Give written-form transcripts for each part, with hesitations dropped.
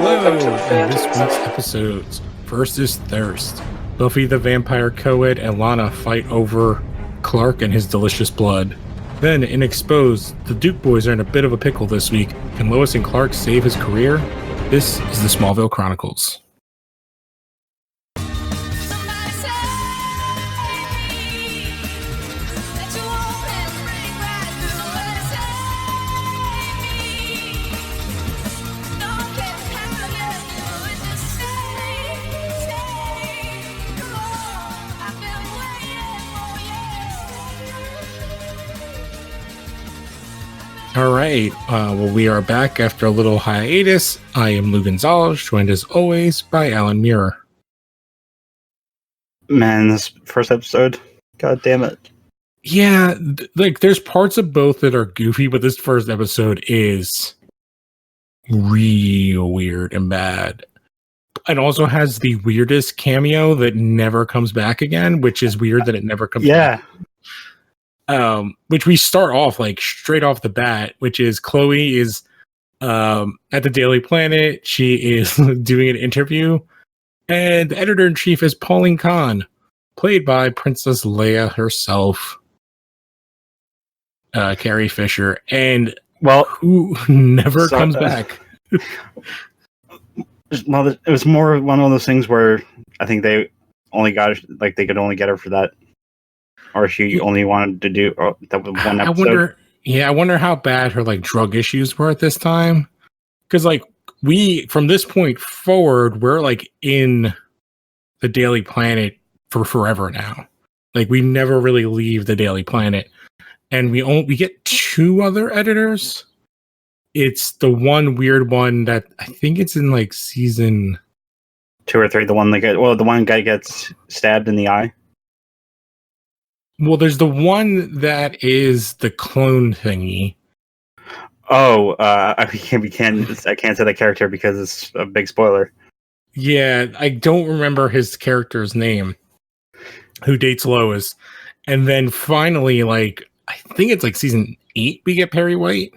Hello! In this week's episodes, first is Thirst. Buffy the Vampire Co-Ed and Lana fight over Clark and his delicious blood. Then, in Exposed, the Duke boys are in a bit of a pickle this week. Can Lois and Clark save his career? This is the Smallville Chronicles. All right, well, we are back after a little hiatus. I am Lou Gonzalez, joined as always by Alan Muir. Man, this first episode, god damn it. Yeah, like there's parts of both that are goofy, but this first episode is real weird and bad. It also has the weirdest cameo that never comes back again, which is weird that it never comes back. Which we start off like straight off the bat, which is Chloe is at the Daily Planet. She is doing an interview, and the editor-in-chief is Pauline Kahn, played by Princess Leia herself, Carrie Fisher, and who never comes back. Well, it was more one of those things where I think they only got like they could only get her for that. Or she only wanted to do that one episode. I wonder how bad her like drug issues were at this time. Because like we, from this point forward, we're like in the Daily Planet for forever now. Like we never really leave the Daily Planet, and we get two other editors. It's the one weird one that I think it's in like season 2 or 3. The one guy gets stabbed in the eye. Well, there's the one that is the clone thingy. Oh, I can't say that character because it's a big spoiler. Yeah, I don't remember his character's name. Who dates Lois, and then finally, like I think it's like season 8, we get Perry White.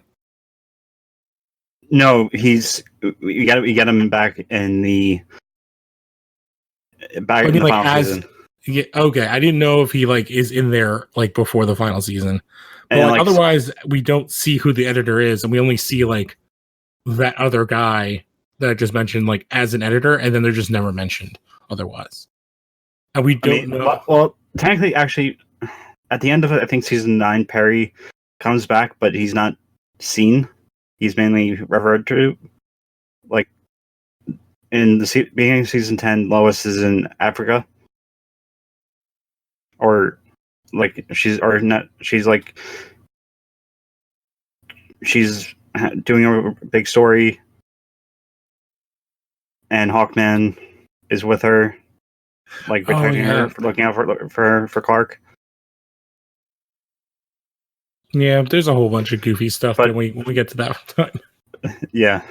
No, you got him back in the final season. Yeah, okay. I didn't know if he like is in there like before the final season. But And like, otherwise, we don't see who the editor is, and we only see like that other guy that I just mentioned, like as an editor, and then they're just never mentioned otherwise. And we don't know. Well, technically, actually, at the end of it, I think season 9, Perry comes back, but he's not seen. He's mainly referred to. Like in the beginning of season 10, Lois is in Africa. Or like she's doing a big story, and Hawkman is with her, like protecting her, looking out for Clark. Yeah, there's a whole bunch of goofy stuff when we get to that time. Yeah,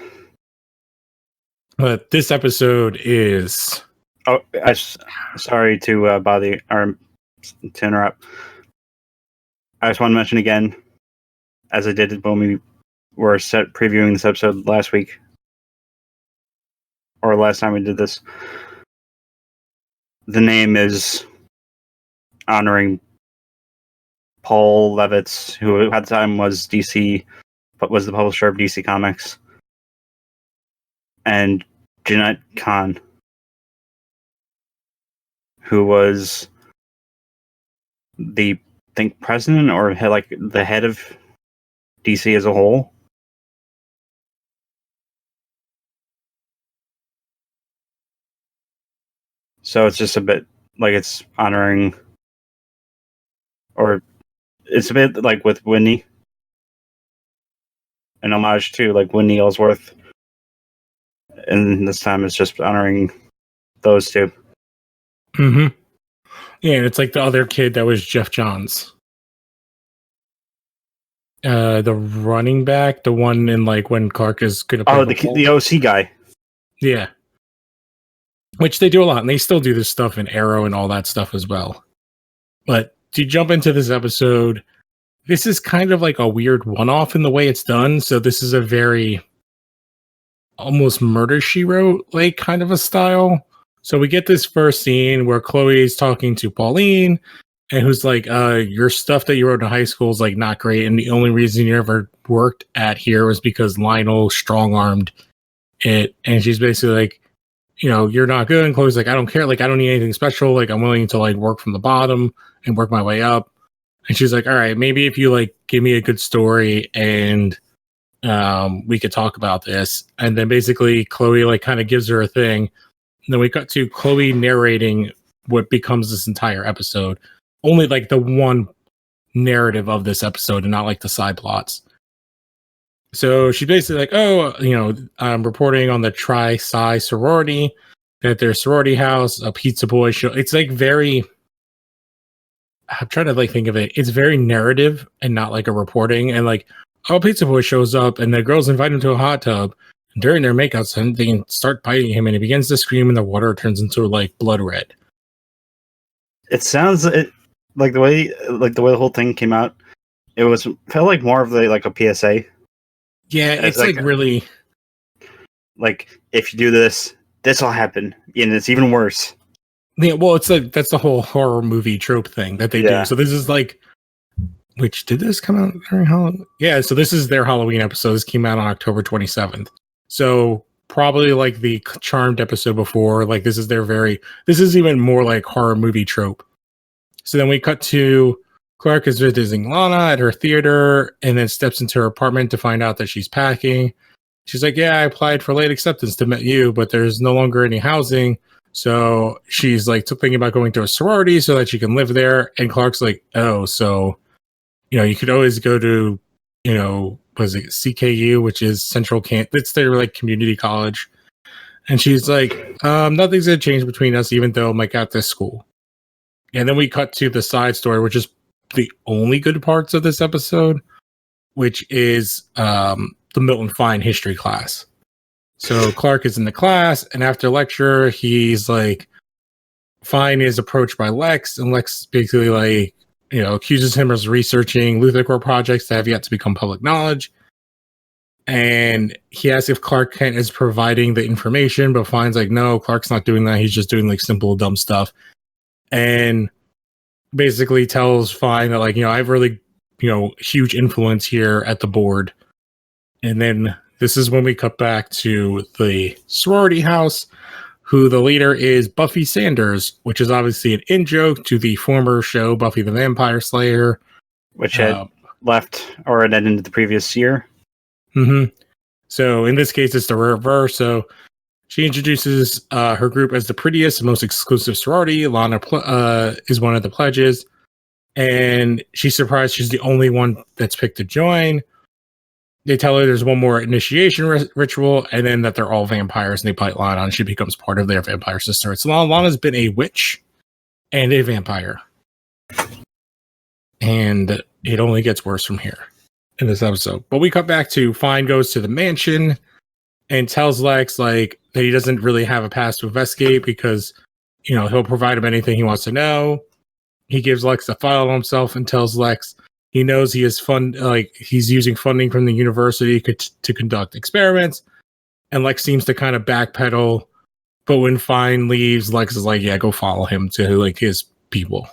but this episode is. Oh, sorry to bother or to interrupt. I just want to mention again, as I did when we were previewing this episode last week, or last time we did this, the name is honoring Paul Levitz, who at the time was DC, but was the publisher of DC Comics, and Jeanette Kahn, who was the president or like the head of DC as a whole. So it's just a bit like it's honoring, or it's a bit like with Whitney, an homage to like Whitney Ellsworth, and this time it's just honoring those two. Mm-hmm. Yeah, and it's like the other kid that was Jeff Johns. The running back, the one in like when Clark is gonna play the OC guy. Yeah. Which they do a lot, and they still do this stuff in Arrow and all that stuff as well. But to jump into this episode, this is kind of like a weird one-off in the way it's done. So this is a very almost Murder, She Wrote, like kind of a style. So we get this first scene where Chloe's talking to Pauline, and who's like, your stuff that you wrote in high school is like not great, and the only reason you ever worked at here was because Lionel strong-armed it. And she's basically like, you're not good. And Chloe's like, I don't care, like I don't need anything special, like I'm willing to like work from the bottom and work my way up. And she's like, all right, maybe if you like give me a good story and we could talk about this. And then basically Chloe like kind of gives her a thing. And then we cut to Chloe narrating what becomes this entire episode. Only like the one narrative of this episode and not like the side plots. So she's basically like, I'm reporting on the Tri-Psi sorority, that their sorority house, a pizza boy show. It's like very, I'm trying to like think of it. It's very narrative and not like a reporting. And like, pizza boy shows up and the girls invite him to a hot tub. And during their makeout session, they start biting him and he begins to scream and the water turns into like blood red. It sounds like the way the whole thing came out. It felt like more of like a PSA. Yeah, it's like really like if you do this will happen, and it's even worse. Yeah, well, it's like that's the whole horror movie trope thing that they do. So this is like, which did this come out during Halloween? Yeah, so this is their Halloween episode. This came out on October 27th. So probably like the Charmed episode before. Like this is even more like horror movie trope. So then we cut to Clark is visiting Lana at her theater and then steps into her apartment to find out that she's packing. She's like, yeah, I applied for late acceptance to meet you, but there's no longer any housing. So she's like thinking about going to a sorority so that she can live there. And Clark's like, oh, so, you could always go to, was it CKU, which is Central Camp. It's their like community college. And she's like, nothing's going to change between us, even though I'm like at this school. And then we cut to the side story, which is the only good parts of this episode, which is the Milton Fine history class. So Clark is in the class, and after lecture, he's like, Fine is approached by Lex, and Lex basically like, accuses him of researching Luthor projects that have yet to become public knowledge. And he asks if Clark Kent is providing the information, but Fine's like, no, Clark's not doing that. He's just doing like simple, dumb stuff. And basically tells Fine that like, I have really, huge influence here at the board. And then this is when we cut back to the sorority house, who the leader is Buffy Sanders, which is obviously an in-joke to the former show Buffy the Vampire Slayer. Which had left or had ended the previous year. Mm-hmm. So in this case, it's the reverse. So she introduces her group as the prettiest and most exclusive sorority. Lana is one of the pledges. And she's surprised she's the only one that's picked to join. They tell her there's one more initiation ritual, and then that they're all vampires, and they bite Lana, and she becomes part of their vampire sister. So Lana's been a witch and a vampire. And it only gets worse from here in this episode. But we cut back to Fine goes to the mansion and tells Lex like that he doesn't really have a pass to investigate because, he'll provide him anything he wants to know. He gives Lex the file on himself and tells Lex he knows he has he's using funding from the university to conduct experiments. And Lex seems to kind of backpedal. But when Fine leaves, Lex is like, yeah, go follow him to like his people.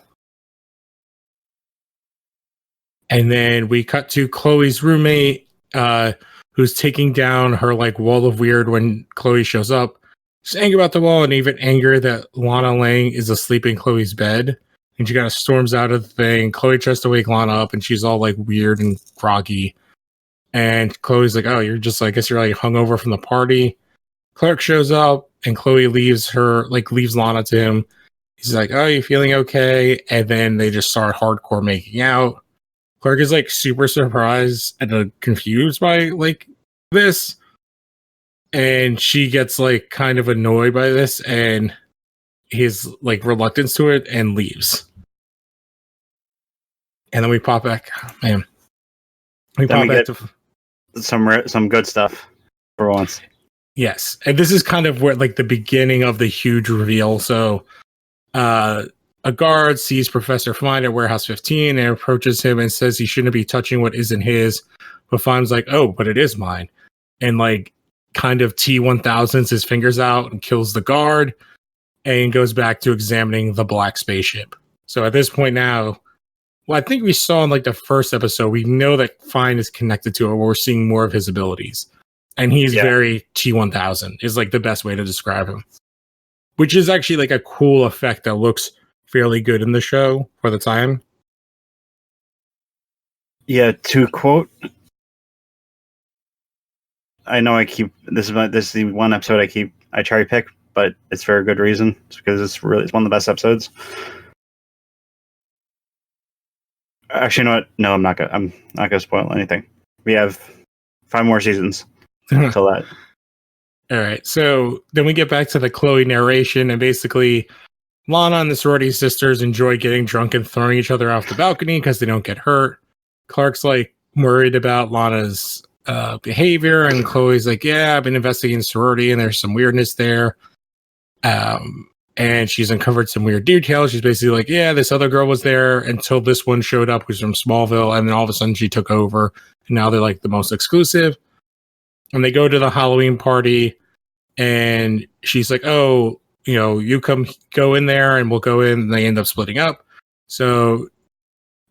And then we cut to Chloe's roommate, who's taking down her like wall of weird when Chloe shows up. She's angry about the wall and even angry that Lana Lang is asleep in Chloe's bed. And she kind of storms out of the thing. Chloe tries to wake Lana up and she's all like weird and groggy. And Chloe's like, oh, you're just, I guess you're like hungover from the party. Clark shows up and Chloe leaves Lana to him. He's like, oh, you feeling okay? And then they just start hardcore making out. Clark is like super surprised and confused by like this. And she gets like kind of annoyed by this and his like reluctance to it and leaves. And then we pop back. Oh, man. We get to some good stuff for once. Yes. And this is kind of where like the beginning of the huge reveal. So a guard sees Professor Fine at Warehouse 15 and approaches him and says he shouldn't be touching what isn't his. But Fine's like, oh, but it is mine. And like kind of T-1000s his fingers out and kills the guard and goes back to examining the black spaceship. So at this point now, well, I think we saw in like the first episode, we know that Fine is connected to it. We're seeing more of his abilities. And he's very T-1000 is like the best way to describe him. Which is actually like a cool effect that looks fairly good in the show for the time. Yeah, to quote, I know this is the one episode I cherry pick, but it's for a good reason. It's because it's one of the best episodes. Actually, you know what? No, I'm not gonna spoil anything. We have 5 more seasons until that. All right, so then we get back to the Chloe narration, and basically, Lana and the sorority sisters enjoy getting drunk and throwing each other off the balcony because they don't get hurt. Clark's like worried about Lana's behavior, and Chloe's like, "Yeah, I've been investigating sorority, and there's some weirdness there." And she's uncovered some weird details. She's basically like, "Yeah, this other girl was there until this one showed up, who's from Smallville, and then all of a sudden she took over, and now they're like the most exclusive." And they go to the Halloween party, and she's like, "Oh, you know, you go in there and we'll go in." And they end up splitting up. So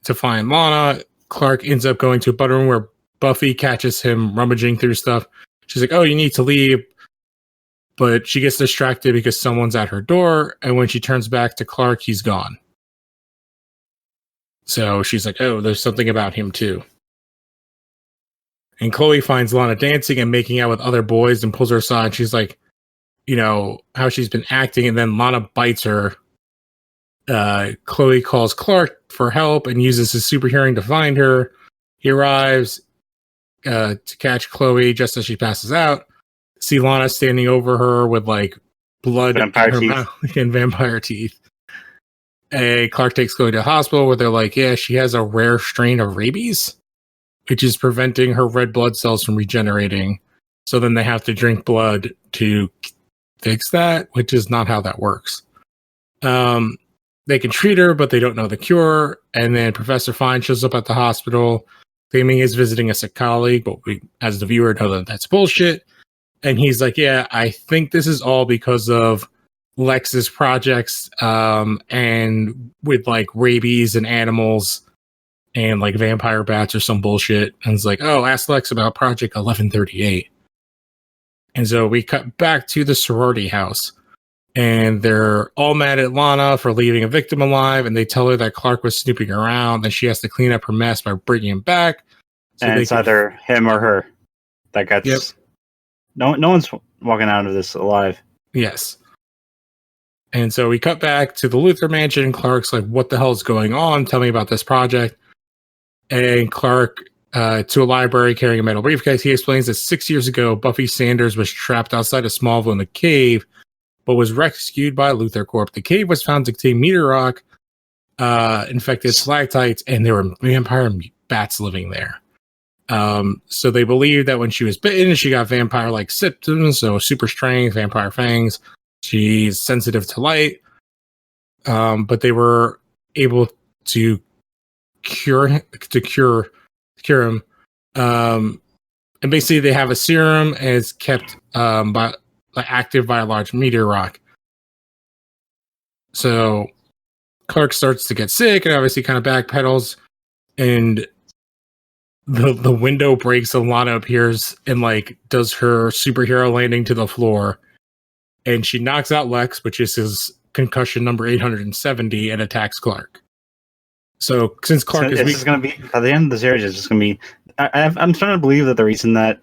to find Lana, Clark ends up going to a bedroom where Buffy catches him rummaging through stuff. She's like, "Oh, you need to leave." But she gets distracted because someone's at her door. And when she turns back to Clark, he's gone. So she's like, "Oh, there's something about him too." And Chloe finds Lana dancing and making out with other boys and pulls her aside. She's like, you know, how she's been acting. And then Lana bites her. Chloe calls Clark for help and uses his super hearing to find her. He arrives to catch Chloe just as she passes out. See Lana standing over her with like blood in her mouth and vampire teeth. And Clark takes Chloe to the hospital where they're like, "Yeah, she has a rare strain of rabies, which is preventing her red blood cells from regenerating." So then they have to drink blood to fix that, which is not how that works. They can treat her, but they don't know the cure. And then Professor Fine shows up at the hospital, claiming he's visiting a sick colleague, but we, as the viewer, know that that's bullshit. And he's like, "Yeah, I think this is all because of Lex's projects, and with like rabies and animals and like vampire bats or some bullshit." And it's like, "Oh, ask Lex about Project 1138. And so we cut back to the sorority house, and they're all mad at Lana for leaving a victim alive, and they tell her that Clark was snooping around, and she has to clean up her mess by bringing him back. So and it's either him or her that gets. Yep. No one's walking out of this alive. Yes. And so we cut back to the Luthor mansion. Clark's like, "What the hell is going on? Tell me about this project." And Clark, to a library carrying a metal briefcase, he explains that 6 years ago, Buffy Sanders was trapped outside of Smallville in a cave, but was rescued by Luthor Corp. The cave was found to contain meteor rock, infected stalactites, and there were vampire bats living there. So they believe that when she was bitten, she got vampire-like symptoms, so super strength, vampire fangs. She's sensitive to light, but they were able to cure him. And basically, they have a serum, and it's kept active by a large meteor rock. So Clark starts to get sick, and obviously kind of backpedals, and the window breaks, and Lana appears and like does her superhero landing to the floor, and she knocks out Lex, which is his concussion number 870, and attacks Clark. So since Clark is weak, going to be at the end of the series, it's just going to be. I'm starting to believe that the reason that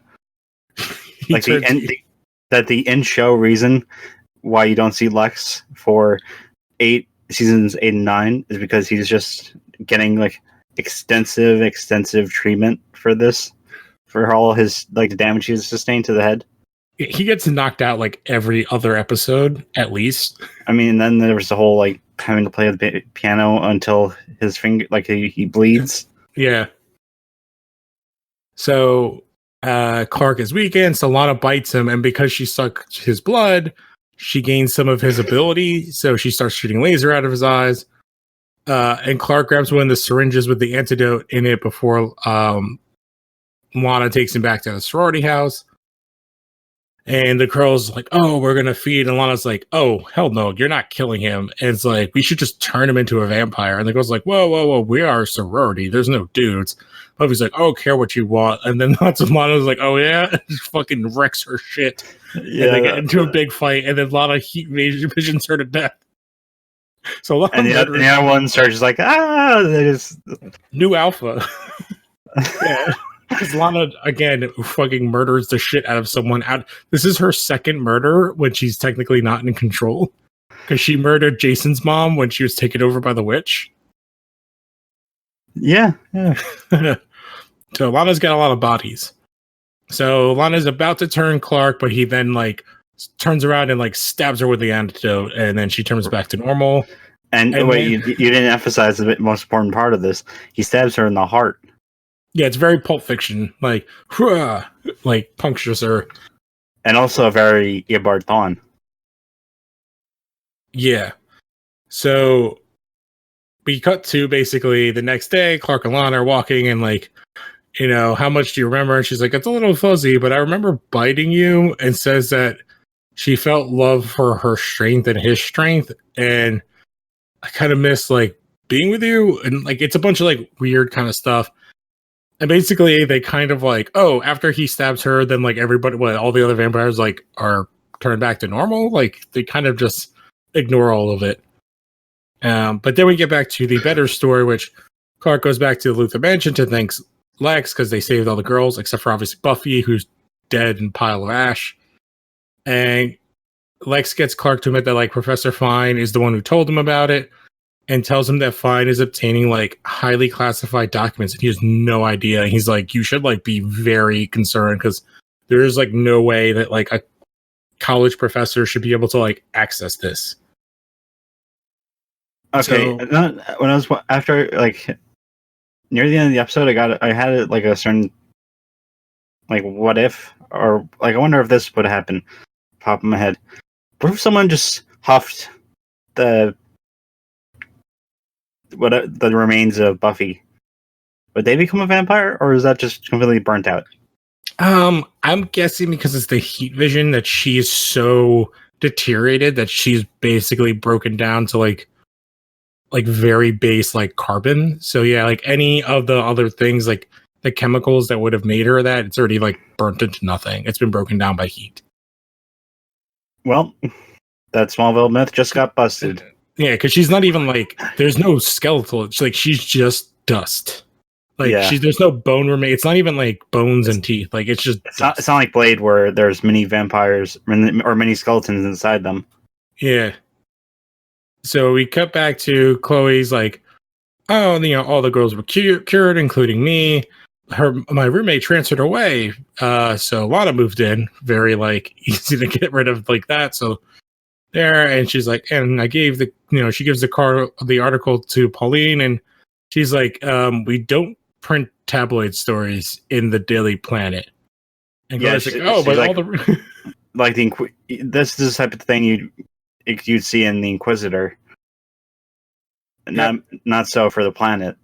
like the end show reason why you don't see Lex for seasons 8 and 9 is because he's just getting like extensive treatment for all his like the damage he's sustained to the head. He gets knocked out like every other episode at least. I mean, and then there was the whole like having to play the piano until his finger like he bleeds. Yeah. So Clark is weakened, so Lana bites him, and because she sucked his blood, she gains some of his ability, so she starts shooting laser out of his eyes. And Clark grabs one of the syringes with the antidote in it before Lana takes him back to the sorority house. And the girl's like, "Oh, we're gonna feed." And Lana's like, "Oh, hell no, you're not killing him." And it's like, we should just turn him into a vampire. And the girl's like, "Whoa, whoa, whoa, we are a sorority. There's no dudes." Buffy's like, "I don't care what you want." And then lots of Lana's like, "Oh yeah," and just fucking wrecks her shit. Yeah, and they get into a big fight, and then Lana heat visions her to death. So Lana and the other one starts like, there's new alpha. Yeah. Because Lana, again, fucking murders the shit out of someone. This is her second murder when she's technically not in control. Because she murdered Jason's mom when she was taken over by the witch. Yeah. So Lana's got a lot of bodies. So Lana's about to turn Clark, but he then like turns around and like stabs her with the antidote, and then she turns back to normal. And wait, you didn't emphasize the most important part of this. He stabs her in the heart. Yeah, it's very Pulp Fiction, like punctures her, and also very Eobard Thawne. Yeah, so we cut to basically the next day. Clark and Lana are walking, and like, how much do you remember? And she's like, it's a little fuzzy, but I remember biting you. And says that she felt love for her strength and his strength, and I kind of miss like being with you, and like it's a bunch of like weird kind of stuff. And basically, they kind of like, after he stabs her, then like everybody, all the other vampires like are turned back to normal. Like they kind of just ignore all of it. But then we get back to the better story, which Clark goes back to the Luthor Mansion to thank Lex because they saved all the girls, except for obviously Buffy, who's dead in a pile of ash. And Lex gets Clark to admit that like Professor Fine is the one who told him about it, and tells him that Fine is obtaining like highly classified documents, and he has no idea. And he's like, you should like be very concerned because there is like no way that like a college professor should be able to like access this. Okay, when I was after like near the end of the episode, I had it like a certain like what if, or like I wonder if this would happen. Pop in my head. What if someone just huffed the remains of Buffy? Would they become a vampire, or is that just completely burnt out? I'm guessing because it's the heat vision that she's so deteriorated that she's basically broken down to like very base like carbon. So yeah, like any of the other things, like the chemicals that would have made her that, it's already like burnt into nothing. It's been broken down by heat. Well, that Smallville myth just got busted. Yeah, because she's not even like, there's no skeletal. It's like she's just dust. Like there's no bone remain. It's not even like bones and teeth. Like it's just. It's not like Blade where there's many vampires or many skeletons inside them. Yeah. So we cut back to Chloe's like, all the girls were cured, including me. My roommate transferred away, so Lana moved in. Very like easy to get rid of like that. So there, and she's like, and I gave she gives the article to Pauline, and she's like, we don't print tabloid stories in the Daily Planet. And Chloe's like, but like, all the like this is the type of thing you'd see in the Inquisitor. Not so for the Planet.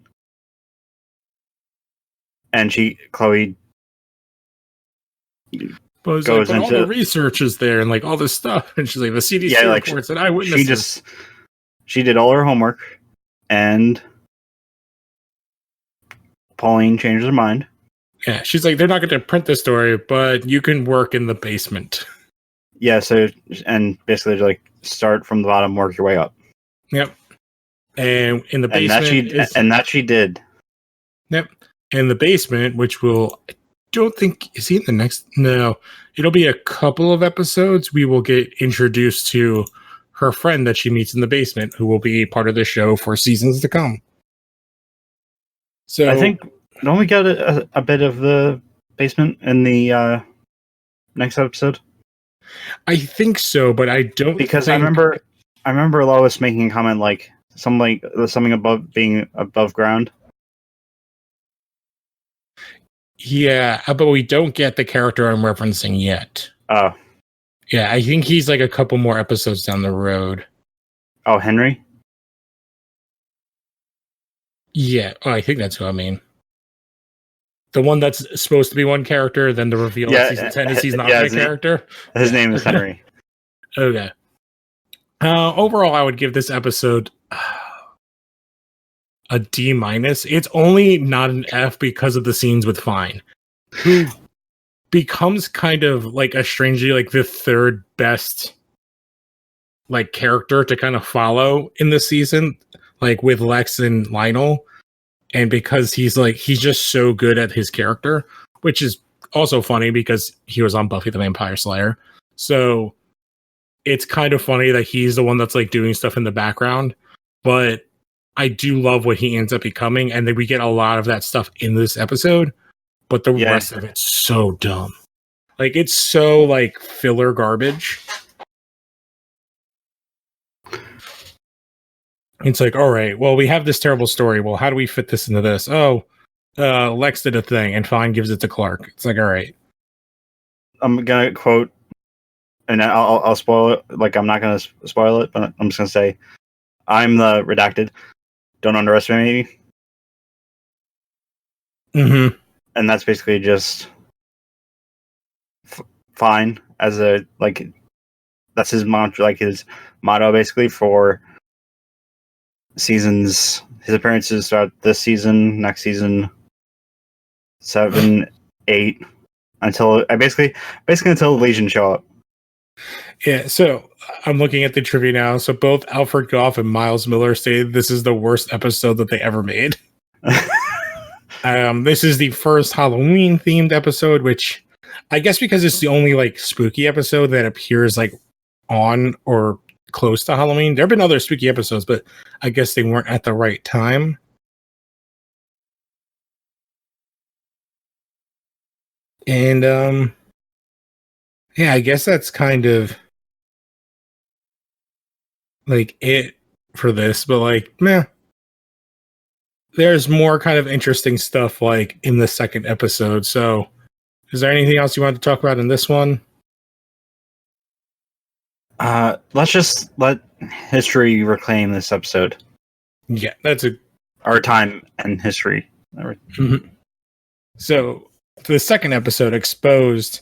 And Chloe goes like, into all the research is there and like all this stuff, and she's like the CDC reports and eyewitnesses. She did all her homework, and Pauline changed her mind. Yeah, she's like, they're not going to print the story, but you can work in the basement. Yeah, so and basically like start from the bottom, work your way up. Yep. And in the basement, that she did. Yep. In the basement, which I don't think, is he in the next? No, it'll be a couple of episodes. We will get introduced to her friend that she meets in the basement, who will be part of the show for seasons to come. So I think, don't we get a bit of the basement in the next episode? I think so, but I don't, because I remember Lois making a comment like something above being above ground. Yeah, but we don't get the character I'm referencing yet. Oh. Yeah, I think he's like a couple more episodes down the road. Oh, Henry? Yeah, I think that's who I mean. The one that's supposed to be one character, then the reveal in season 10 is he's not a character. His name is Henry. Okay. Overall, I would give this episode a D-. It's only not an F because of the scenes with Fine, who becomes kind of like a strangely like the third best like character to kind of follow in this season, like with Lex and Lionel. And because he's just so good at his character, which is also funny because he was on Buffy the Vampire Slayer. So it's kind of funny that he's the one that's like doing stuff in the background, but I do love what he ends up becoming. And then we get a lot of that stuff in this episode, but the rest of it's so dumb. Like it's so like filler garbage. It's like, all right, well, we have this terrible story. Well, how do we fit this into this? Oh, Lex did a thing and Fine gives it to Clark. It's like, all right. I'm going to quote, and I'll spoil it. Like, I'm not going to spoil it, but I'm just going to say, I'm the redacted. Don't underestimate me. Mm-hmm. And that's basically just Fine as a, like, that's his mantra, like his motto basically for seasons, his appearances throughout this season, next season, 7, 8, until basically until the Legion show up. Yeah, so I'm looking at the trivia now. So both Alfred Goff and Miles Miller stated this is the worst episode that they ever made. This is the first Halloween themed episode, which I guess because it's the only like spooky episode that appears like on or close to Halloween. There have been other spooky episodes, but I guess they weren't at the right time. And yeah, I guess that's kind of like it for this, but like meh. There's more kind of interesting stuff like in the second episode. So is there anything else you want to talk about in this one? Let's just let history reclaim this episode. Yeah, that's our time and history. Mm-hmm. So the second episode exposed,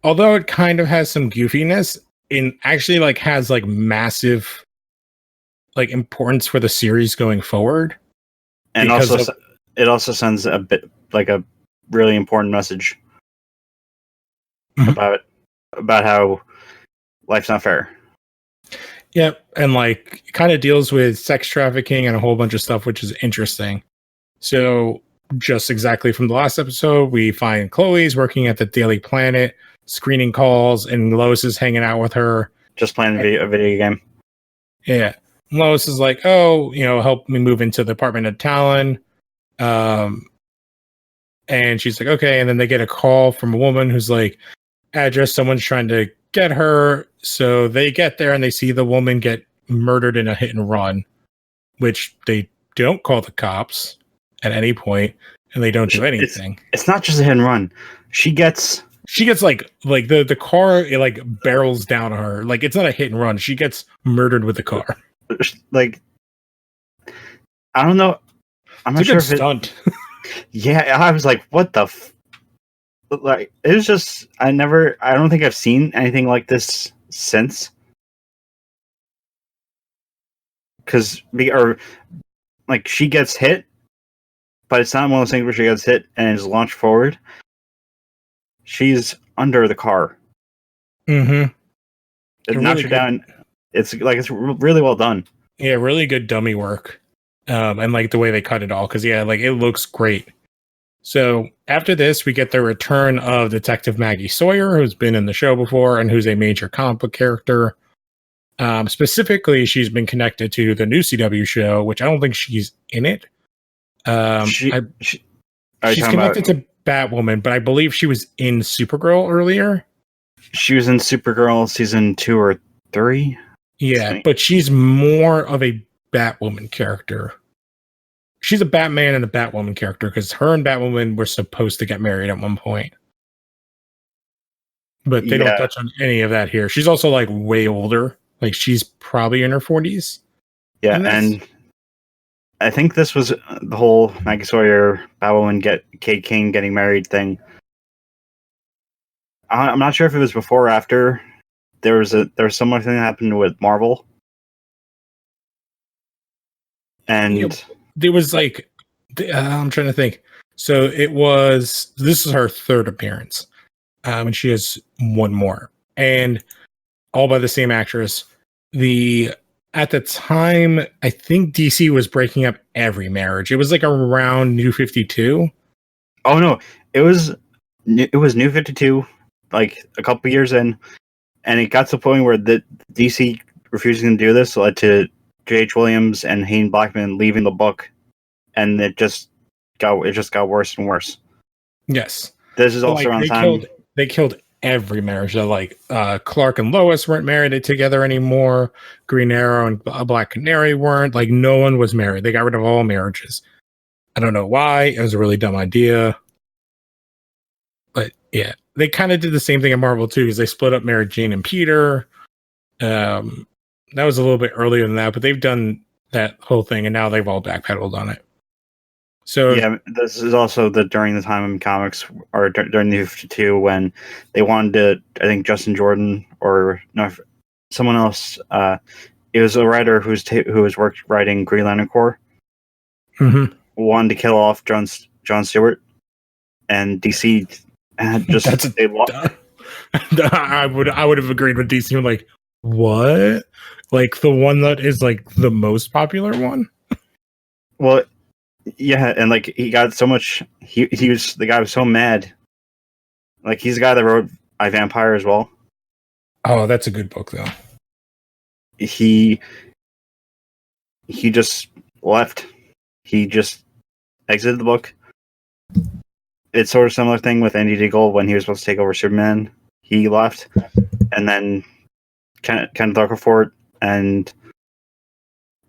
although it kind of has some goofiness, it actually like has like massive like importance for the series going forward. And also it also sends a bit like a really important message about how life's not fair. Yep, and like kind of deals with sex trafficking and a whole bunch of stuff, which is interesting. So just exactly from the last episode, we find Chloe's working at the Daily Planet, screening calls, and Lois is hanging out with her. Just playing a video game. Yeah. Lois is like, oh, help me move into the apartment at Talon. And she's like, okay. And then they get a call from a woman who's like, address, someone's trying to get her. So they get there and they see the woman get murdered in a hit and run, which they don't call the cops at any point, and they don't do anything. It's not just a hit and run. She gets like the car, it like barrels down on her. Like it's not a hit and run. She gets murdered with the car. Like, I don't know. I'm not sure if stunt. Yeah, I was like, what the like, it was just, I don't think I've seen anything like this since. Like, she gets hit, but it's not one of those things where she gets hit and is launched forward. She's under the car. Mm-hmm. It knocks her down. It's really well done. Yeah, really good dummy work. And like the way they cut it all, because yeah, like it looks great. So after this, we get the return of Detective Maggie Sawyer, who's been in the show before and who's a major comic book character. Specifically, she's been connected to the new CW show, which I don't think she's in it. She's connected to Batwoman, but I believe she was in Supergirl earlier. She was in Supergirl season 2 or 3. Yeah, but she's more of a Batwoman character. She's a Batman and a Batwoman character because her and Batwoman were supposed to get married at one point. But they don't touch on any of that here. She's also like way older. Like she's probably in her 40s. Yeah, I think this was the whole Maggie Sawyer, Batwoman, Kate Kane getting married thing. I'm not sure if it was before or after. There was similar thing that happened with Marvel, and there was like I'm trying to think. So this is her third appearance, and she has one more, and all by the same actress. At the time, I think DC was breaking up every marriage. It was like around New 52. Oh no, it was New 52, like a couple years in, and it got to the point where the DC refusing to do this led to J.H. Williams and Hayden Blackman leaving the book, and it just got worse and worse. Yes, this is also around the time they killed every marriage. So like Clark and Lois weren't married together anymore. Green Arrow and Black Canary weren't. Like no one was married. They got rid of all marriages. I don't know why. It was a really dumb idea. But yeah, they kind of did the same thing in Marvel too, because they split up Mary Jane and Peter. That was a little bit earlier than that, but they've done that whole thing, and now they've all backpedaled on it. So yeah, this is also during the time in comics, or during the 52, when they wanted to. I think Justin Jordan or no, someone else. It was a writer who was writing Green Lantern Corps. Mm-hmm. Wanted to kill off John Stewart, and DC just they lost. I would have agreed with DC. I'm like, what? Like the one that is like the most popular one? Well, yeah, and like he got so much. He was the guy was so mad. Like he's the guy that wrote I Vampire as well. Oh, that's a good book though. He just left. He just exited the book. It's sort of similar thing with Andy Deagle when he was supposed to take over Superman. He left, and then Ken Thorkefort and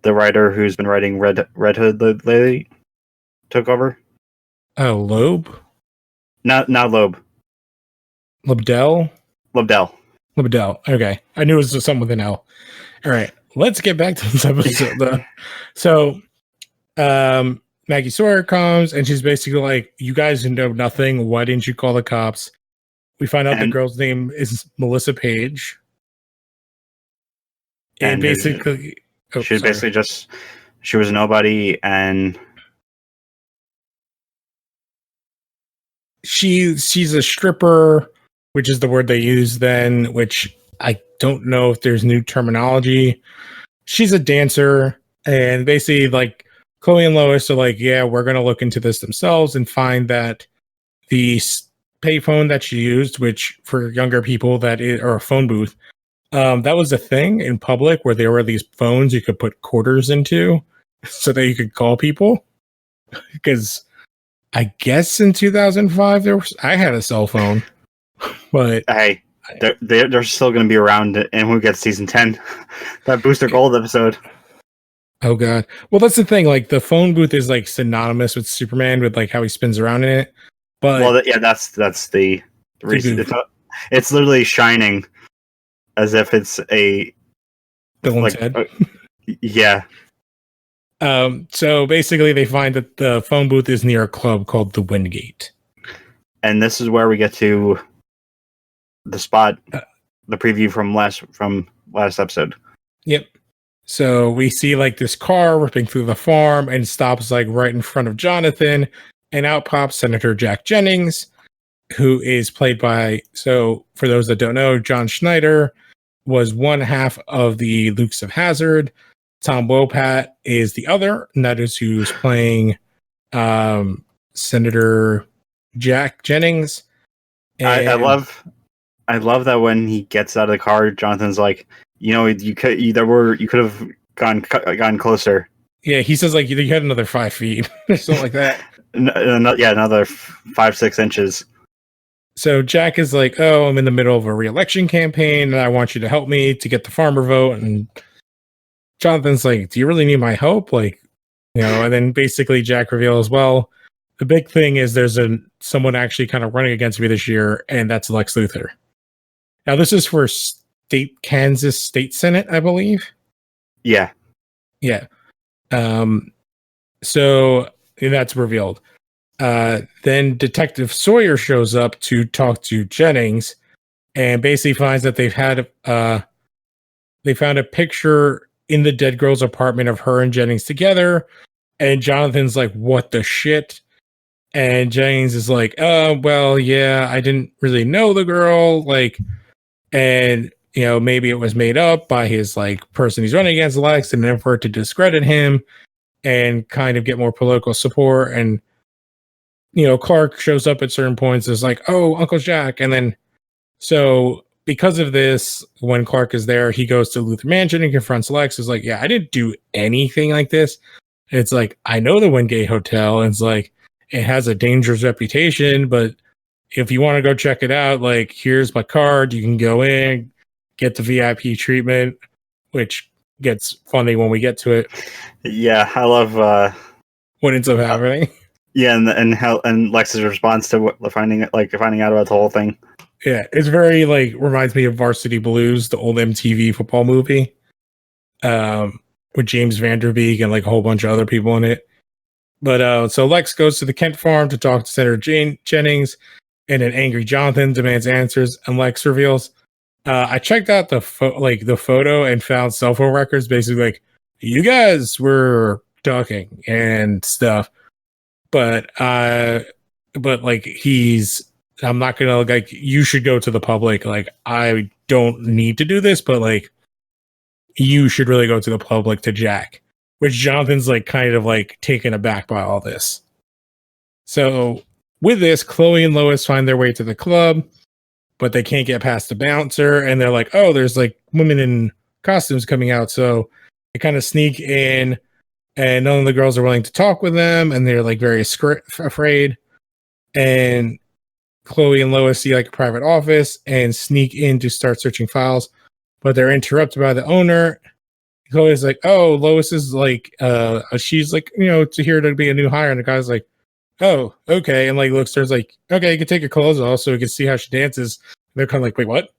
the writer who's been writing Red Hood lately took over. Oh, Loeb? Not Loeb. Lobdell? Lobdell. Okay. I knew it was something with an L. All right. Let's get back to this episode though. So Maggie Sawyer comes and she's basically like, you guys know nothing. Why didn't you call the cops? We find out the girl's name is Melissa Page. And basically she was nobody, and she's a stripper, which is the word they use then, which I don't know if there's new terminology. She's a dancer, and basically like Chloe and Lois are like, yeah, we're going to look into this themselves and find that the payphone that she used, which for younger people or a phone booth, that was a thing in public where there were these phones you could put quarters into so that you could call people. Because I guess in 2005 I had a cell phone, but hey, they're still going to be around, and we get season 10, that Booster Gold episode. Oh god. Well, that's the thing. Like the phone booth is like synonymous with Superman, with like how he spins around in it. But that's the reason. It's literally shining as if it's a Dylan's head. Yeah. So basically, they find that the phone booth is near a club called the Wingate, and this is where we get to the spot, the preview from last episode. Yep. So we see like this car ripping through the farm and stops like right in front of Jonathan, and out pops Senator Jack Jennings, who is played by, so for those that don't know, John Schneider was one half of the Dukes of Hazzard. Tom Wopat is the other, and that is who's playing Senator Jack Jennings. And I love that when he gets out of the car, Jonathan's like, you could have gone closer. Yeah, he says like you had another 5 feet or something like that. Another 5-6 inches. So Jack is like, oh, I'm in the middle of a re-election campaign, and I want you to help me to get the farmer vote. And Jonathan's like, do you really need my help? Like, and then basically Jack reveals, well, the big thing is there's someone actually kind of running against me this year, and that's Lex Luthor. Now, this is for Kansas State Senate, I believe. Yeah. Yeah. So that's revealed. Then Detective Sawyer shows up to talk to Jennings, and basically finds that they found a picture in the dead girl's apartment of her and Jennings together. And Jonathan's like, "What the shit?" And Jennings is like, well, yeah, I didn't really know the girl, like, and maybe it was made up by his like person he's running against, Lex, in an effort to discredit him and kind of get more political support. And Clark shows up at certain points as like, "Oh, Uncle Jack," and then so because of this, when Clark is there, he goes to Luther Mansion and confronts Lex. Is like, "Yeah, I didn't do anything like this." And it's like, "I know the Wingate Hotel," and it's like, it has a dangerous reputation, but if you want to go check it out, like, here's my card. You can go in, get the VIP treatment, which gets funny when we get to it. Yeah, I love what ends up happening. Yeah, and Lex's response to finding out about the whole thing. Yeah, it's very like reminds me of Varsity Blues, the old MTV football movie, with James Van Der Beek and like a whole bunch of other people in it. But so Lex goes to the Kent farm to talk to Senator Jennings, and an angry Jonathan demands answers. And Lex reveals, I checked out the photo and found cell phone records, basically like, you guys were talking and stuff. But like I'm not gonna like, you should go to the public. Like, I don't need to do this, but like, you should really go to the public to Jack. Which Jonathan's like kind of like taken aback by all this. So with this, Chloe and Lois find their way to the club, but they can't get past the bouncer, and they're like, "Oh, there's like women in costumes coming out." So they kind of sneak in, and none of the girls are willing to talk with them, and they're like very afraid. And Chloe and Lois see like a private office and sneak in to start searching files, but they're interrupted by the owner. Chloe's like, "Oh, Lois is like, she's like, to here to be a new hire," and the guy's like, "Oh, okay," and like looks, there's like, "Okay, you can take your clothes off so we can see how she dances." And they're kind of like, "Wait, what?"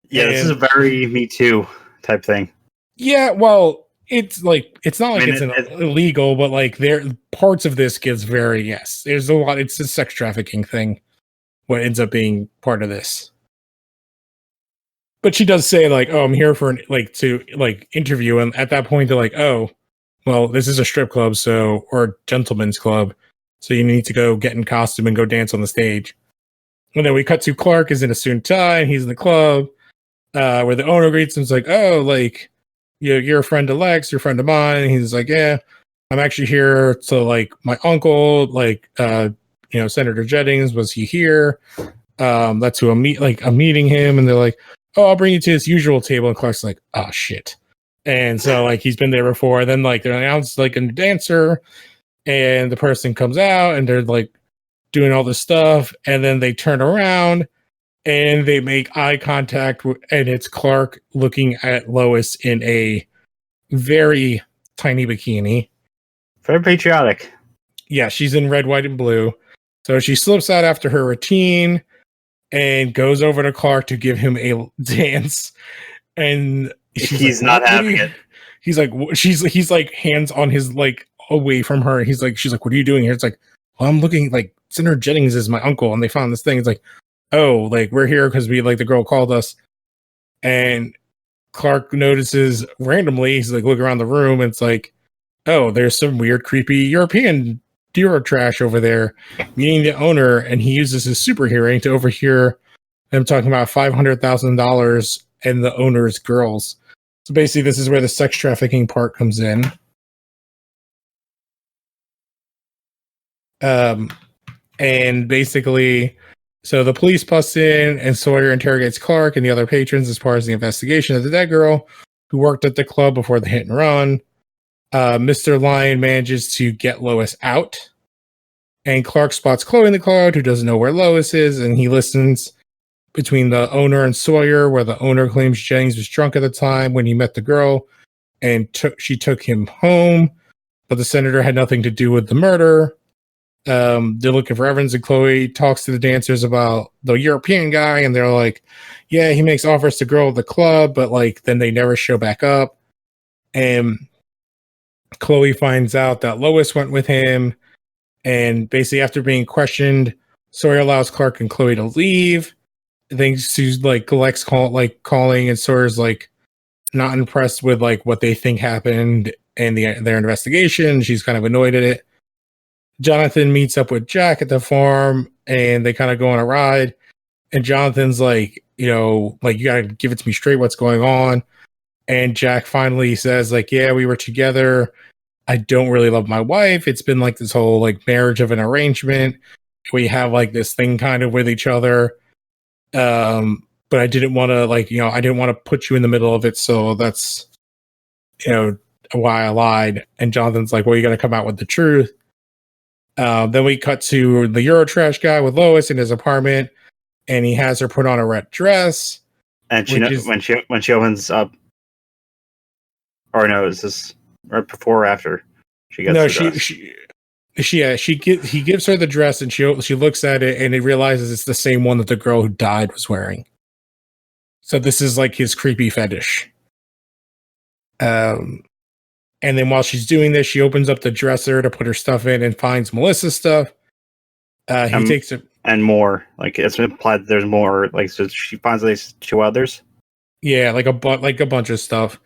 Yeah, this is a very Me Too type thing. Yeah, well, it's like, it's not like it's illegal, but like there parts of this gets very, yes, there's a lot. It's a sex trafficking thing. What ends up being part of this. But she does say like, "Oh, I'm here for to interview," and at that point they're like, "Oh, well, this is a strip club, or a gentleman's club, so you need to go get in costume and go dance on the stage." And then we cut to Clark is in a suit and tie, and he's in the club, where the owner greets him. It's like, "Oh, like, you're a friend of Lex, you're a friend of mine." And he's like, "Yeah, I'm actually here to like my uncle, like, Senator Jennings, was he here? That's who I'm meeting him." And they're like, "Oh, I'll bring you to his usual table." And Clark's like, "Oh shit." And so like he's been there before. And then like they're announced like a dancer, and the person comes out and they're like doing all this stuff, and then they turn around and they make eye contact, and it's Clark looking at Lois in a very tiny bikini. Very patriotic. Yeah, she's in red, white, and blue. So she slips out after her routine and goes over to Clark to give him a dance, and he's like, not having it. He's like, he's like hands on his like away from her. She's like, "What are you doing here?" It's like, "Well, I'm looking, like, Senator Jennings is my uncle, and they found this thing." It's like, "Oh, like, we're here because we like the girl called us." And Clark notices randomly, he's like, look around the room, and it's like, "Oh, there's some weird, creepy European Eurotrash over there meeting the owner," and he uses his super hearing to overhear them talking about $500,000 and the owner's girls. So basically, this is where the sex trafficking part comes in. And basically, so the police bust in, and Sawyer interrogates Clark and the other patrons as part of the investigation of the dead girl who worked at the club before the hit and run. Mr. Lyon manages to get Lois out, and Clark spots Chloe in the crowd, who doesn't know where Lois is, and he listens between the owner and Sawyer, where the owner claims Jennings was drunk at the time when he met the girl, and she took him home, but the senator had nothing to do with the murder. They're looking for evidence, and Chloe talks to the dancers about the European guy, and they're like, "Yeah, he makes offers to girl at the club, but like then they never show back up." And Chloe finds out that Lois went with him, and basically after being questioned, Sawyer allows Clark and Chloe to leave. Thanks to like Lex calling, and Sawyer's like not impressed with like what they think happened in their investigation. She's kind of annoyed at it. Jonathan meets up with Jack at the farm, and they kind of go on a ride. And Jonathan's like, you gotta give it to me straight. What's going on? And Jack finally says, like, yeah, we were together. I don't really love my wife. It's been like this whole like marriage of an arrangement. We have like this thing kind of with each other. But I didn't want to I didn't want to put you in the middle of it. So that's, why I lied. And Jonathan's like, well, you got to come out with the truth. Then we cut to the Eurotrash guy with Lois in his apartment, and he has her put on a red dress. And when she opens up, or no, is this right before or after she gets the dress? He gives her the dress, and she looks at it, and he realizes it's the same one that the girl who died was wearing. So this is like his creepy fetish. And then while she's doing this, she opens up the dresser to put her stuff in and finds Melissa's stuff. He takes it and more. Like it's implied that there's more. Like so she finds at least 2 others. Yeah, like a bunch of stuff.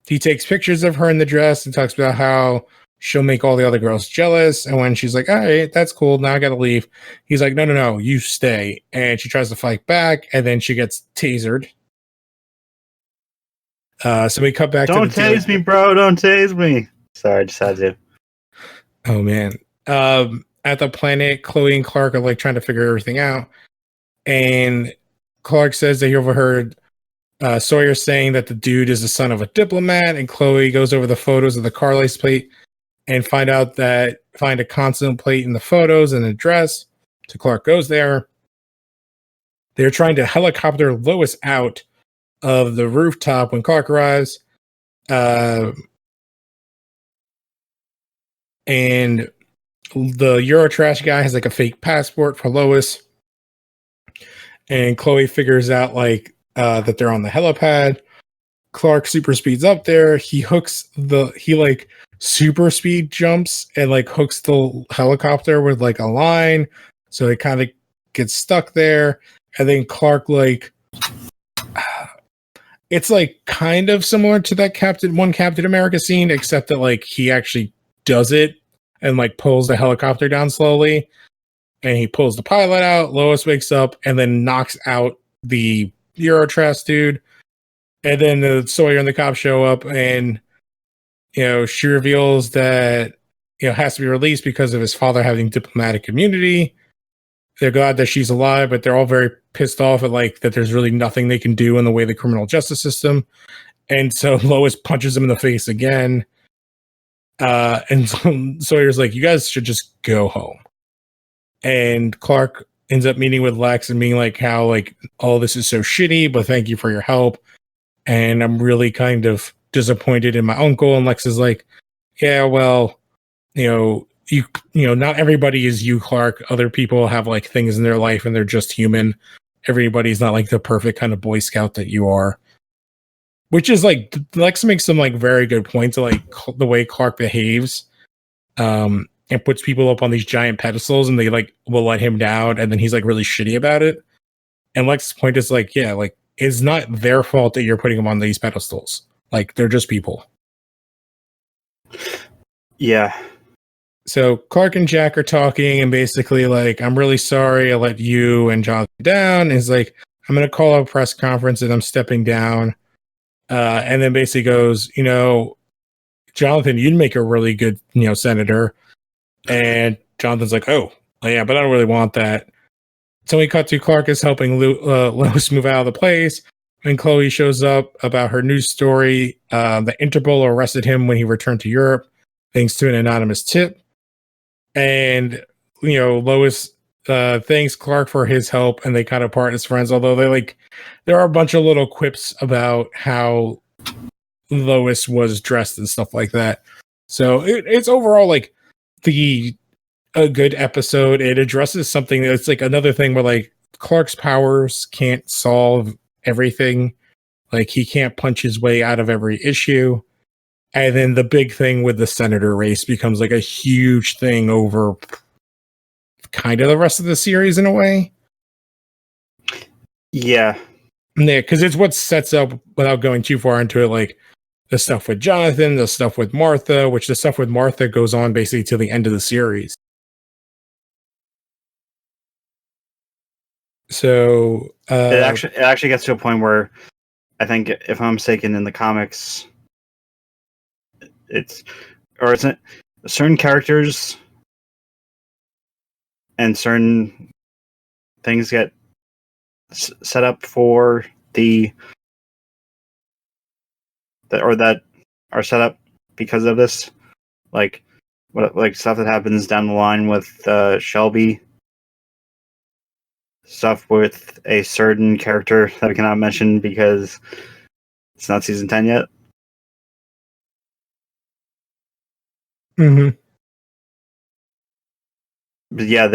He takes pictures of her in the dress and talks about how she'll make all the other girls jealous. And when she's like, all right, that's cool. Now I got to leave. He's like, no, you stay. And she tries to fight back, and then she gets tasered. So we cut back. Don't tase me, bro. Don't tase me. Sorry, I just had to. Oh man. At the planet, Chloe and Clark are like trying to figure everything out, and Clark says that he overheard Sawyer saying that the dude is the son of a diplomat, and Chloe goes over the photos of the car license plate and find a consonant plate in the photos and address. So Clark goes there. They're trying to helicopter Lois out of the rooftop when Clark arrives. And the Eurotrash guy has like a fake passport for Lois. And Chloe figures out that they're on the helipad. Clark super speeds up there. He super speed jumps and like hooks the helicopter with like a line. So it kind of gets stuck there. And then Clark it's like kind of similar to that Captain America scene, except that like he actually does it and like pulls the helicopter down slowly, and he pulls the pilot out. Lois wakes up and then knocks out the Eurotrash dude, and then the Sawyer and the cops show up, and she reveals that has to be released because of his father having diplomatic immunity. They're glad that she's alive, but they're all very pissed off at that there's really nothing they can do in the way of the criminal justice system. And so Lois punches him in the face again. And Sawyer's like, you guys should just go home. And Clark ends up meeting with Lex and being like, how all this is so shitty, but thank you for your help. And I'm really kind of disappointed in my uncle. And Lex is like, yeah, well, not everybody is you, Clark. Other people have things in their life and they're just human. Everybody's not the perfect kind of Boy Scout that you are. Which is Lex makes some very good points of the way Clark behaves. And puts people up on these giant pedestals and they will let him down, and then he's really shitty about it. And Lex's point is it's not their fault that you're putting them on these pedestals. They're just people. Yeah. So Clark and Jack are talking, and basically I'm really sorry I let you and Jonathan down. And he's like, I'm going to call a press conference and I'm stepping down. And then basically goes, Jonathan, you'd make a really good, senator. And Jonathan's like, oh, yeah, but I don't really want that. So we cut to Clark is helping Lois move out of the place. And Chloe shows up about her news story. The Interpol arrested him when he returned to Europe, thanks to an anonymous tip. And, Lois thanks Clark for his help, and they kind of part as friends, although there are a bunch of little quips about how Lois was dressed and stuff like that. So it's overall a good episode. It addresses something that's another thing where Clark's powers can't solve everything. He can't punch his way out of every issue. And then the big thing with the senator race becomes like a huge thing over kind of the rest of the series in a way. Yeah. Yeah, because it's what sets up, without going too far into it, like the stuff with Jonathan, the stuff with Martha, which the stuff with Martha goes on basically till the end of the series. So it actually gets to a point where I think, if I'm mistaken, in the comics, it's certain characters and certain things get set up for that are set up because of this, like stuff that happens down the line with Shelby, stuff with a certain character that we cannot mention because it's not season 10 yet. mm-hmm. But yeah,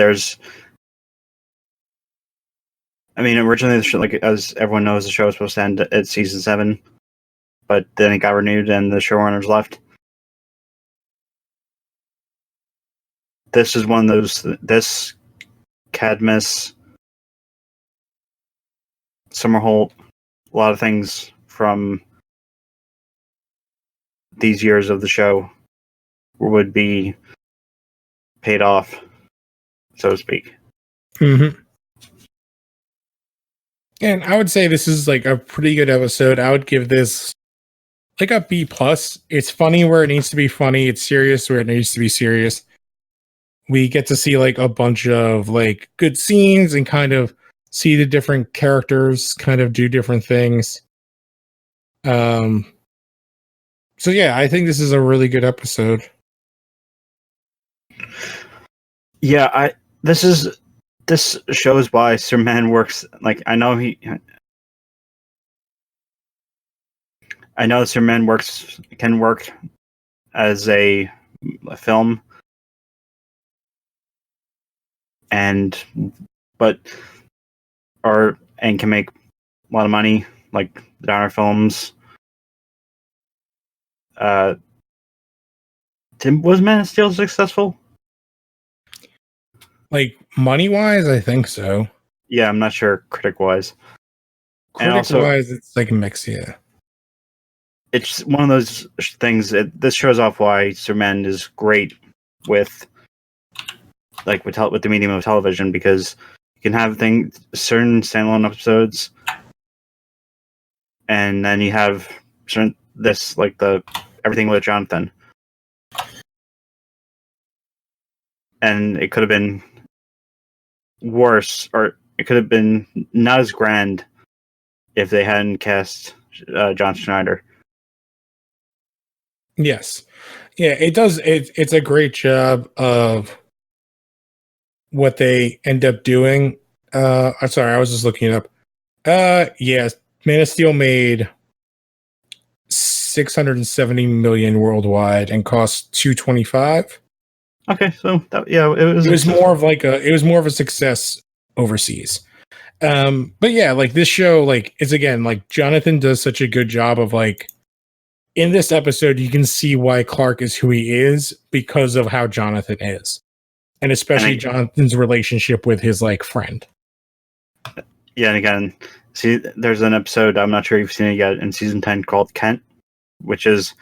originally, like, as everyone knows, the show was supposed to end at season 7, but then it got renewed and the showrunners left. This is one of those. This, Cadmus, Summerholt, a lot of things from these years of the show would be paid off, so to speak. Mm-hmm. And I would say this is like a pretty good episode. I would give this like a B+. It's funny where it needs to be funny. It's serious where it needs to be serious. We get to see like a bunch of like good scenes and kind of see the different characters kind of do different things. So yeah, I think this is a really good episode. Yeah, this shows why Superman works. Like, I know Superman can work as a film, and can make a lot of money, like the Downer films. Was Man of Steel successful? Like money wise, I think so. Yeah, I'm not sure critic wise. Critic wise, it's like a mix. Yeah, it's one of those things. This shows off why Superman is great with the medium of television, because you can have certain standalone episodes, and then you have everything with Jonathan, and it could have been worse, or it could have been not as grand if they hadn't cast John Schneider. Yes. Yeah, it does. It's a great job of what they end up doing. I'm sorry, I was just looking it up. Yes, Man of Steel made 670 million worldwide and cost 225. Okay, so it was more of a success overseas. But yeah, like this show, like it's again, like Jonathan does such a good job of like in this episode, you can see why Clark is who he is because of how Jonathan is. And especially Jonathan's relationship with his like friend. Yeah, and again, see, there's an episode, I'm not sure you've seen it yet, in season 10 called Kent, which is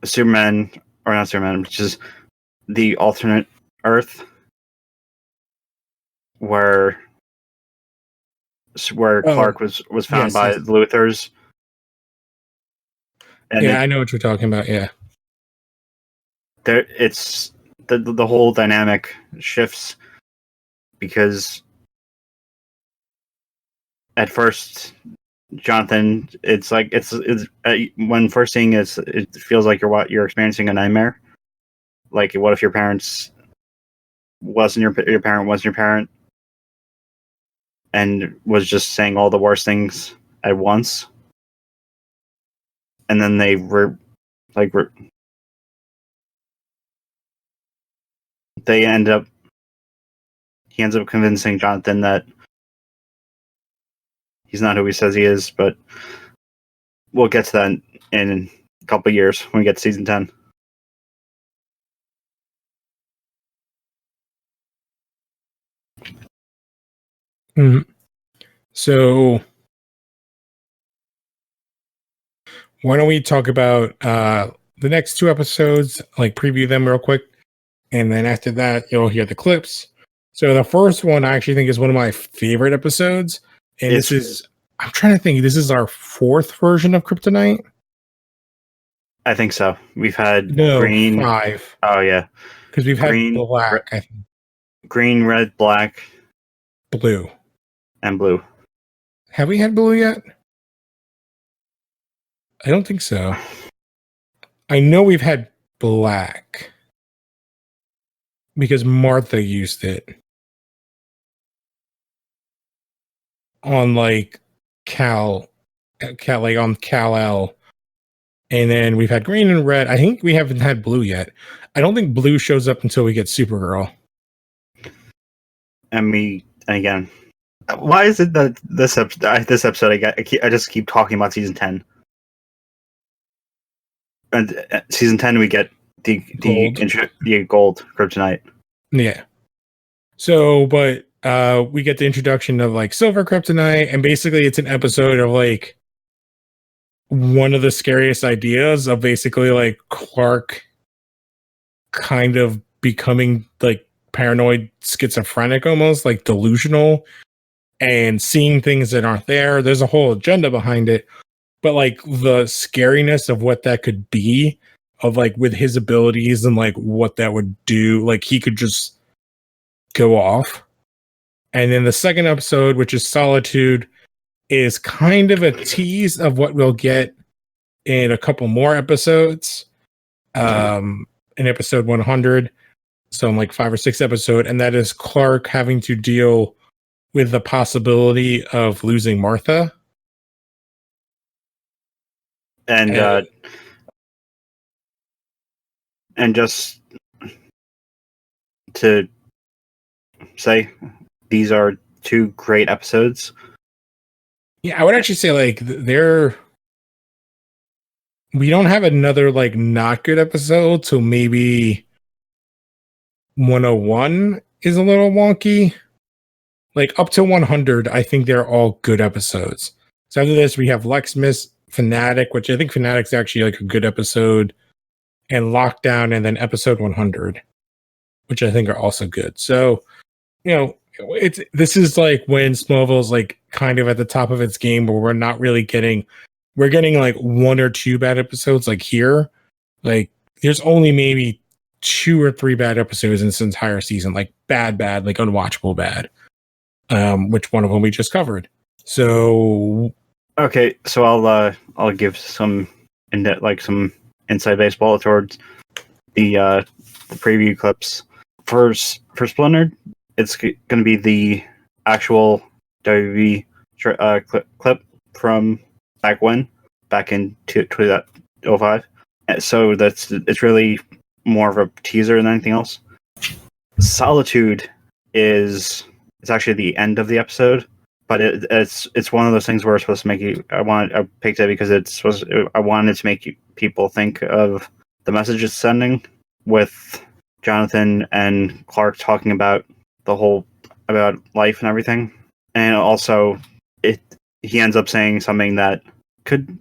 Superman, or not Superman, which is the alternate Earth where Clark was found by the Luthors. And yeah, I know what you're talking about. Yeah, it's the whole dynamic shifts, because at first Jonathan, it's when first seeing it, it feels like you're experiencing a nightmare. Like, what if your parents wasn't your parent wasn't your parent, and was just saying all the worst things at once, and then they he ends up convincing Jonathan that he's not who he says he is. But we'll get to that in couple years when we get to season 10. Mm-hmm. So why don't we talk about the next 2 episodes, like preview them real quick, and then after that you'll hear the clips. So the first one I actually think is one of my favorite episodes, and I'm trying to think, this is our 4th version of Kryptonite. I think so. We've had green, 5. Oh yeah, because we've had black, I think. Green, red, black, blue, and blue. Have we had blue yet? I don't think so. I know we've had black because Martha used it on like Cal, like on Kal-El. And then we've had green and red. I think we haven't had blue yet. I don't think blue shows up until we get Supergirl. And again, why is it that this episode I just keep talking about season 10? And season 10 we get the gold Kryptonite. Yeah. So, but we get the introduction of like silver Kryptonite, and basically it's an episode of like one of the scariest ideas of basically like Clark kind of becoming like paranoid, schizophrenic, almost like delusional, and seeing things that aren't there. There's a whole agenda behind it, but like the scariness of what that could be, of like with his abilities and like what that would do, like he could just go off. And then the second episode, which is Solitude, is kind of a tease of what we'll get in a couple more episodes. In episode 100, so in like 5 or 6 episodes, and that is Clark having to deal with the possibility of losing Martha. And just to say, these are 2 great episodes. Yeah, I would actually say like we don't have another like not good episode, so maybe 101 is a little wonky. Like up to 100, I think they're all good episodes. So after this, we have Lexmas, Fanatic, which I think Fanatic's actually like a good episode, and Lockdown, and then episode 100, which I think are also good. So, you know, this is like when Smallville's like kind of at the top of its game, where we're not really getting like 1 or 2 bad episodes. Like here, like there's only maybe 2 or 3 bad episodes in this entire season, like bad, like unwatchable bad. Which one of them we just covered. So okay, so I'll give some inside baseball towards the preview clips. For Splintered, it's going to be the actual WB clip from back in 2005. So it's really more of a teaser than anything else. Solitude it's actually the end of the episode, but it's one of those things where it's supposed to make you. I picked it because I wanted to make people think of the message it's sending, with Jonathan and Clark talking about about life and everything, and also he ends up saying something that could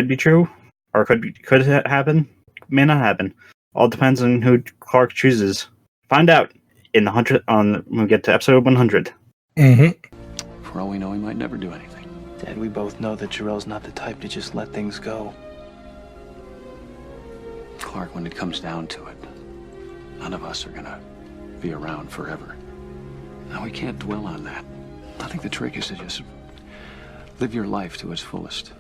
be true, or could happen, may not happen. All depends on who Clark chooses. Find out in when we get to episode 100. Mm-hmm. For all we know, he might never do anything. Dad, we both know that Jarrell's not the type to just let things go. Clark, when it comes down to it, none of us are gonna be around forever. Now, we can't dwell on that. I think the trick is to just live your life to its fullest.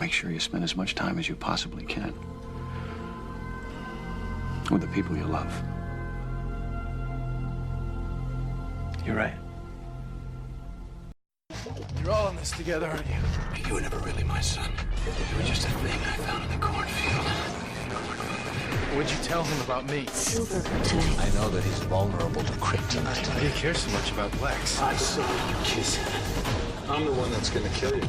Make sure you spend as much time as you possibly can with the people you love. You're right. You're all in this together, aren't you? You were never really my son. You were just a thing I found in the cornfield. What'd you tell him about me? Silver Kryptonite. I know that he's vulnerable to kryptonite. Why do you care so much about Lex? I saw you kiss him. I'm the one that's gonna kill you.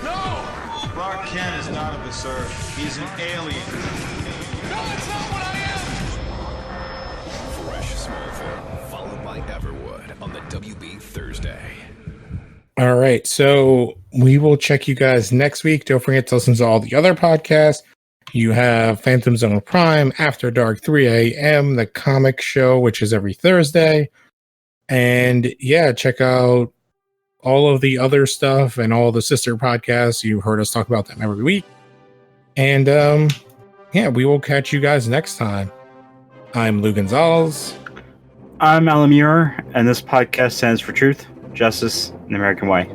No! Clark Kent is not of this earth. He's an alien. No, it's not what I am! Fresh Smallville, followed by Everwood on the WB Thursday. All right, so we will check you guys next week. Don't forget to listen to all the other podcasts. You have Phantom Zone Prime, After Dark 3 a.m., the comic show, which is every Thursday. And yeah, check out all of the other stuff and all the sister podcasts. You heard us talk about them every week. And yeah, we will catch you guys next time. I'm Lou Gonzalez. I'm Alan Muir, and this podcast stands for truth, justice, and the American way.